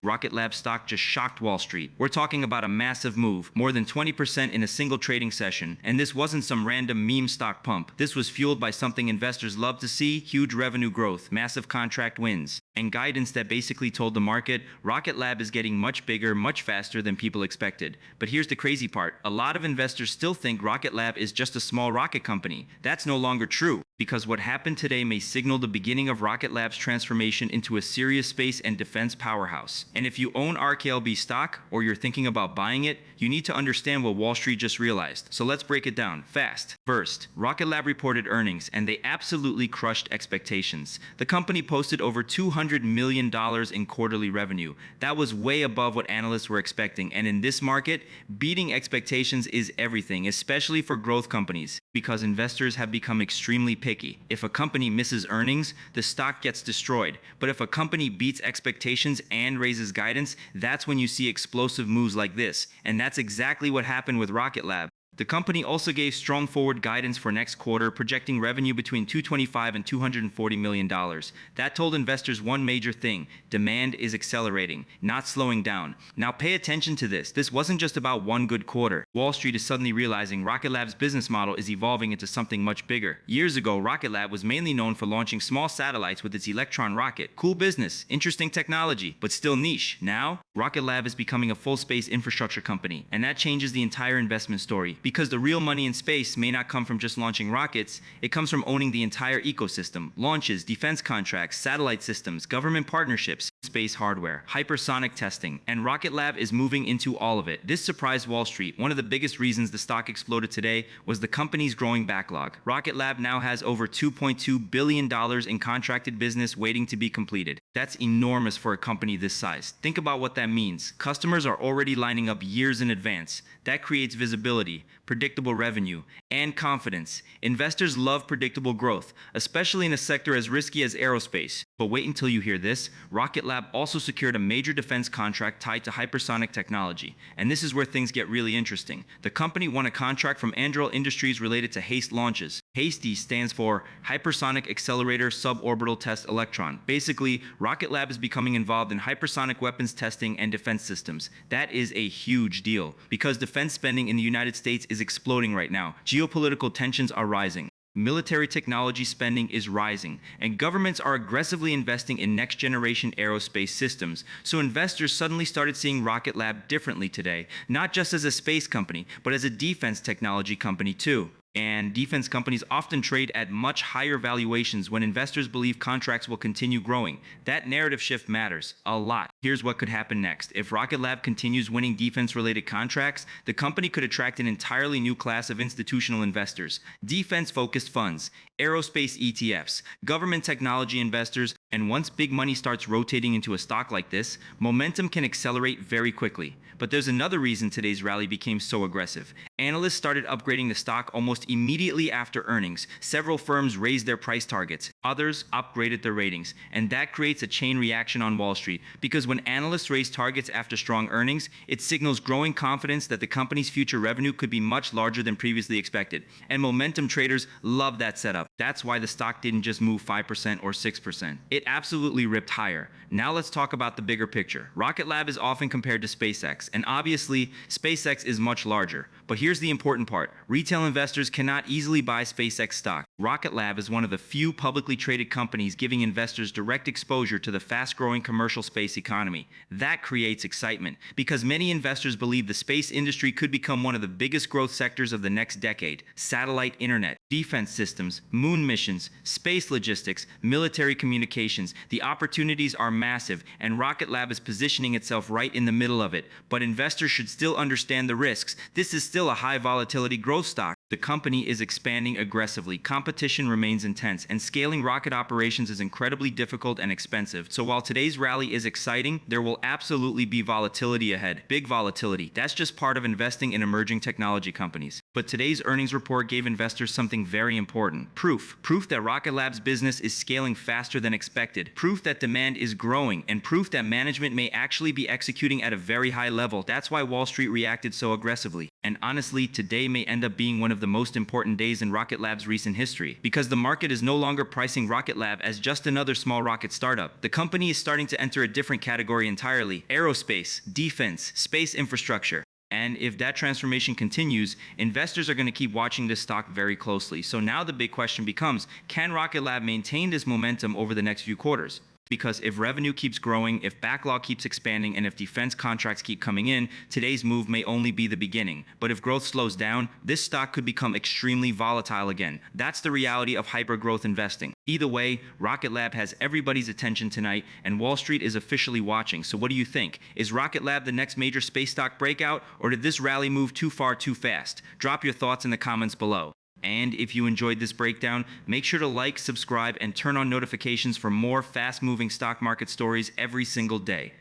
Rocket Lab stock just shocked Wall Street. We're talking about a massive move, more than 20% in a single trading session, and this wasn't some random meme stock pump. This was fueled by something investors love to see: huge revenue growth, massive contract wins, and guidance that basically told the market Rocket Lab is getting much bigger, much faster than people expected. But here's the crazy part: a lot of investors still think Rocket Lab is just a small rocket company. That's no longer true, because what happened today may signal the beginning of Rocket Lab's transformation into a serious space and defense powerhouse. And if you own RKLB stock, or you're thinking about buying it, you need to understand what Wall Street just realized. So let's break it down fast. First, Rocket Lab reported earnings, and they absolutely crushed expectations. The company posted over $200 million in quarterly revenue. That was way above what analysts were expecting, and in this market, beating expectations is everything, especially for growth companies, because investors have become extremely picky. If a company misses earnings, the stock gets destroyed. But if a company beats expectations and raises guidance, that's when you see explosive moves like this. And that's exactly what happened with Rocket Lab. The company also gave strong forward guidance for next quarter, projecting revenue between $225 and $240 million. That told investors one major thing: demand is accelerating, not slowing down. Now pay attention to this. This wasn't just about one good quarter. Wall Street is suddenly realizing Rocket Lab's business model is evolving into something much bigger. Years ago, Rocket Lab was mainly known for launching small satellites with its Electron rocket. Cool business, interesting technology, but still niche. Now, Rocket Lab is becoming a full space infrastructure company, and that changes the entire investment story. Because the real money in space may not come from just launching rockets, it comes from owning the entire ecosystem: launches, defense contracts, satellite systems, government partnerships, space hardware, hypersonic testing, and Rocket Lab is moving into all of it. This surprised Wall Street. One of the biggest reasons the stock exploded today was the company's growing backlog. Rocket Lab now has over $2.2 billion in contracted business waiting to be completed. That's enormous for a company this size. Think about what that means. Customers are already lining up years in advance. That creates visibility, predictable revenue, and confidence. Investors love predictable growth, especially in a sector as risky as aerospace. But wait until you hear this: Rocket Lab also secured a major defense contract tied to hypersonic technology. And this is where things get really interesting. The company won a contract from Anduril Industries related to HASTE launches. HASTE stands for Hypersonic Accelerator Suborbital Test Electron. Basically, Rocket Lab is becoming involved in hypersonic weapons testing and defense systems. That is a huge deal, because defense spending in the United States is exploding right now. Geopolitical tensions are rising. Military technology spending is rising, and governments are aggressively investing in next-generation aerospace systems. So investors suddenly started seeing Rocket Lab differently today, not just as a space company, but as a defense technology company too. And defense companies often trade at much higher valuations when investors believe contracts will continue growing. That narrative shift matters a lot. Here's what could happen next. If Rocket Lab continues winning defense-related contracts, the company could attract an entirely new class of institutional investors: defense-focused funds, aerospace ETFs, government technology investors. And once big money starts rotating into a stock like this, momentum can accelerate very quickly. But there's another reason today's rally became so aggressive. Analysts started upgrading the stock almost immediately after earnings. Several firms raised their price targets. Others upgraded their ratings. And that creates a chain reaction on Wall Street, because when analysts raise targets after strong earnings, it signals growing confidence that the company's future revenue could be much larger than previously expected. And momentum traders love that setup. That's why the stock didn't just move 5% or 6%. It absolutely ripped higher. Now let's talk about the bigger picture. Rocket Lab is often compared to SpaceX, and obviously, SpaceX is much larger. But here's the important part: retail investors cannot easily buy SpaceX stock. Rocket Lab is one of the few publicly traded companies giving investors direct exposure to the fast-growing commercial space economy. That creates excitement, because many investors believe the space industry could become one of the biggest growth sectors of the next decade. Satellite internet, defense systems, moon missions, space logistics, military communications. The opportunities are massive, and Rocket Lab is positioning itself right in the middle of it. But investors should still understand the risks. This is still a high volatility growth stock. The company is expanding aggressively. Competition remains intense, and scaling rocket operations is incredibly difficult and expensive. So while today's rally is exciting, there will absolutely be volatility ahead. Big volatility. That's just part of investing in emerging technology companies. But today's earnings report gave investors something very important. Proof. Proof that Rocket Lab's business is scaling faster than expected. Proof that demand is growing. And proof that management may actually be executing at a very high level. That's why Wall Street reacted so aggressively. And honestly, today may end up being one of the most important days in Rocket Lab's recent history. Because the market is no longer pricing Rocket Lab as just another small rocket startup. The company is starting to enter a different category entirely. Aerospace, defense, space infrastructure. And if that transformation continues, investors are going to keep watching this stock very closely. So now the big question becomes, can Rocket Lab maintain this momentum over the next few quarters? Because if revenue keeps growing, if backlog keeps expanding, and if defense contracts keep coming in, today's move may only be the beginning. But if growth slows down, this stock could become extremely volatile again. That's the reality of hyper-growth investing. Either way, Rocket Lab has everybody's attention tonight, and Wall Street is officially watching. So what do you think? Is Rocket Lab the next major space stock breakout, or did this rally move too far too fast? Drop your thoughts in the comments below. And if you enjoyed this breakdown, make sure to like, subscribe, and turn on notifications for more fast-moving stock market stories every single day.